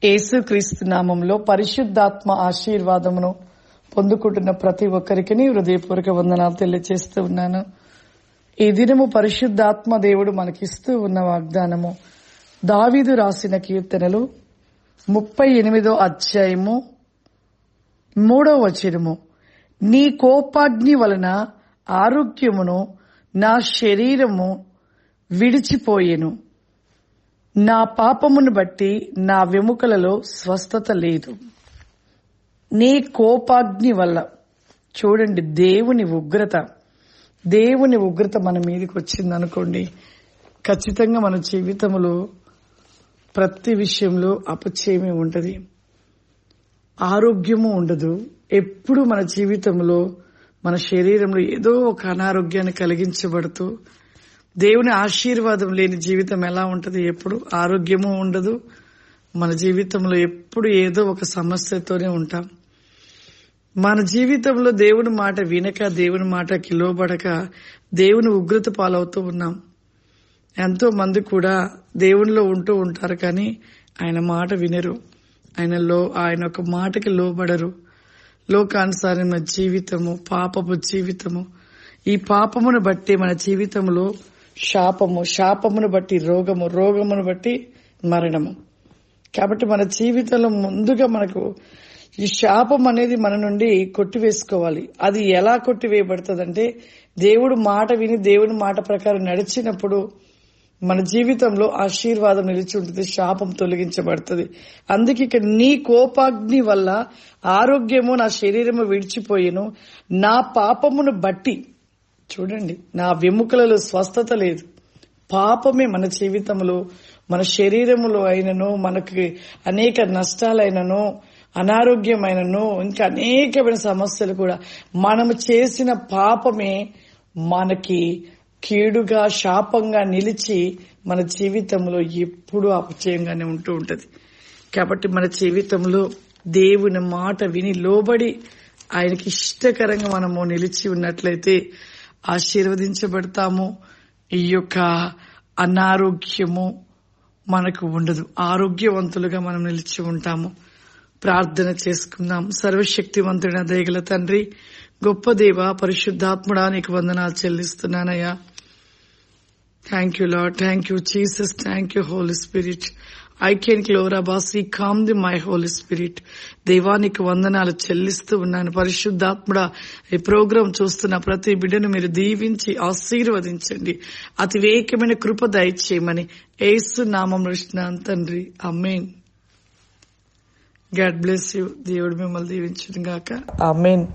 యేసుక్రీస్తు నామంలో పరిశుద్ధాత్మ ఆశీర్వాదమును పొందుకుంటున్న ప్రతి ఒక్కరికి హృదయపూర్వక వందనాలు తెలియజేస్తూ ఉన్నాను. ఈ దినము పరిశుద్ధాత్మ దేవుడు మనకిస్తూ ఉన్న వాగ్దానము దావీదు రాసిన కీర్తనలు 38వ అధ్యాయము 3వ వచనము. నీ కోపాగ్ని వలన ఆరోగ్యమును నా శరీరము విడిచిపోయెను. నా పాపమును బట్టి నా వెముకలలో స్వస్థత లేదు. నీ కోపాగ్ని వల్ల, చూడండి, దేవుని ఉగ్రత మన మీదకి వచ్చింది అనుకోండి, ఖచ్చితంగా మన జీవితంలో ప్రతి విషయంలో అపచయమే ఉంటది, ఆరోగ్యము ఉండదు. ఎప్పుడు మన జీవితంలో మన శరీరంలో ఏదో ఒక అనారోగ్యాన్ని కలిగించబడుతూ, దేవుని ఆశీర్వాదం లేని జీవితం ఎలా ఉంటది? ఎప్పుడు ఆరోగ్యము ఉండదు. మన జీవితంలో ఎప్పుడు ఏదో ఒక సమస్యతోనే ఉంటాం. మన జీవితంలో దేవుని మాట వినక, దేవుని మాటకి లోబడక దేవుని ఉగ్రత పాలవుతూ ఉన్నాం. ఎంతో మంది కూడా దేవునిలో ఉంటూ ఉంటారు, కానీ ఆయన మాట వినరు, ఆయన ఒక మాటకి లోబడరు. లోకానుసారమైన జీవితము, పాపపు జీవితము. ఈ పాపమును బట్టి మన జీవితంలో శాపమును బట్టి రోగమును బట్టి మరణము. కాబట్టి మన జీవితంలో ముందుగా మనకు ఈ శాపం అనేది మన నుండి కొట్టివేసుకోవాలి. అది ఎలా కొట్టివేయబడుతుందంటే, దేవుడు మాట విని దేవుని మాట ప్రకారం నడిచినప్పుడు మన జీవితంలో ఆశీర్వాదం నిలిచి ఉంటుంది, శాపం తొలగించబడుతుంది. అందుకే ఇక్కడ నీ కోపాగ్ని వల్ల ఆరోగ్యము నా శరీరము విడిచిపోయేను, నా పాపమును బట్టి, చూడండి, నా వెముకలలో స్వస్థత లేదు. పాపమే మన జీవితంలో, మన శరీరములో అయినను, మనకి అనేక నష్టాలైనను, అనారోగ్యమైనను, ఇంకా అనేకమైన సమస్యలు కూడా మనము చేసిన పాపమే మనకి కీడుగా, శాపంగా నిలిచి మన జీవితంలో ఎప్పుడూ అపచయంగానే ఉంటూ ఉంటది. కాబట్టి మన జీవితంలో దేవుని మాట విని లోబడి ఆయనకి ఇష్టకరంగా మనము నిలిచి ఉన్నట్లయితే ఆశీర్వదించబడతాము. ఈ యొక్క అనారోగ్యము మనకు ఉండదు, ఆరోగ్యవంతులుగా మనం నిలిచి ఉంటాము. ప్రార్థన చేసుకుందాం. సర్వశక్తివంతుడైన దయగల తండ్రి, గొప్ప దేవ, పరిశుద్ధాత్ముడా, నీకు వందనాలు చెల్లిస్తున్నానయ్యా. Thank you Lord, thank you Jesus, thank you Holy Spirit. I can క్లోరాబాసి come the my Holy Spirit. దేవానికి వందనాలు చెల్లిస్తూ ఉన్నాను. పరిశుద్ధాత్ముడా, ఈ ప్రోగ్రాం చూస్తున్న ప్రతి బిడ్డను మీరు దీవించి ఆశీర్వదించండి. అతివేకమైన కృప దయచేయమని యేసు నామములో అడుగుతున్నాను తండ్రి, ఆమేన్. God bless you. దేవుడు మిమ్మల్ని దీవించును గాక. ఆమేన్.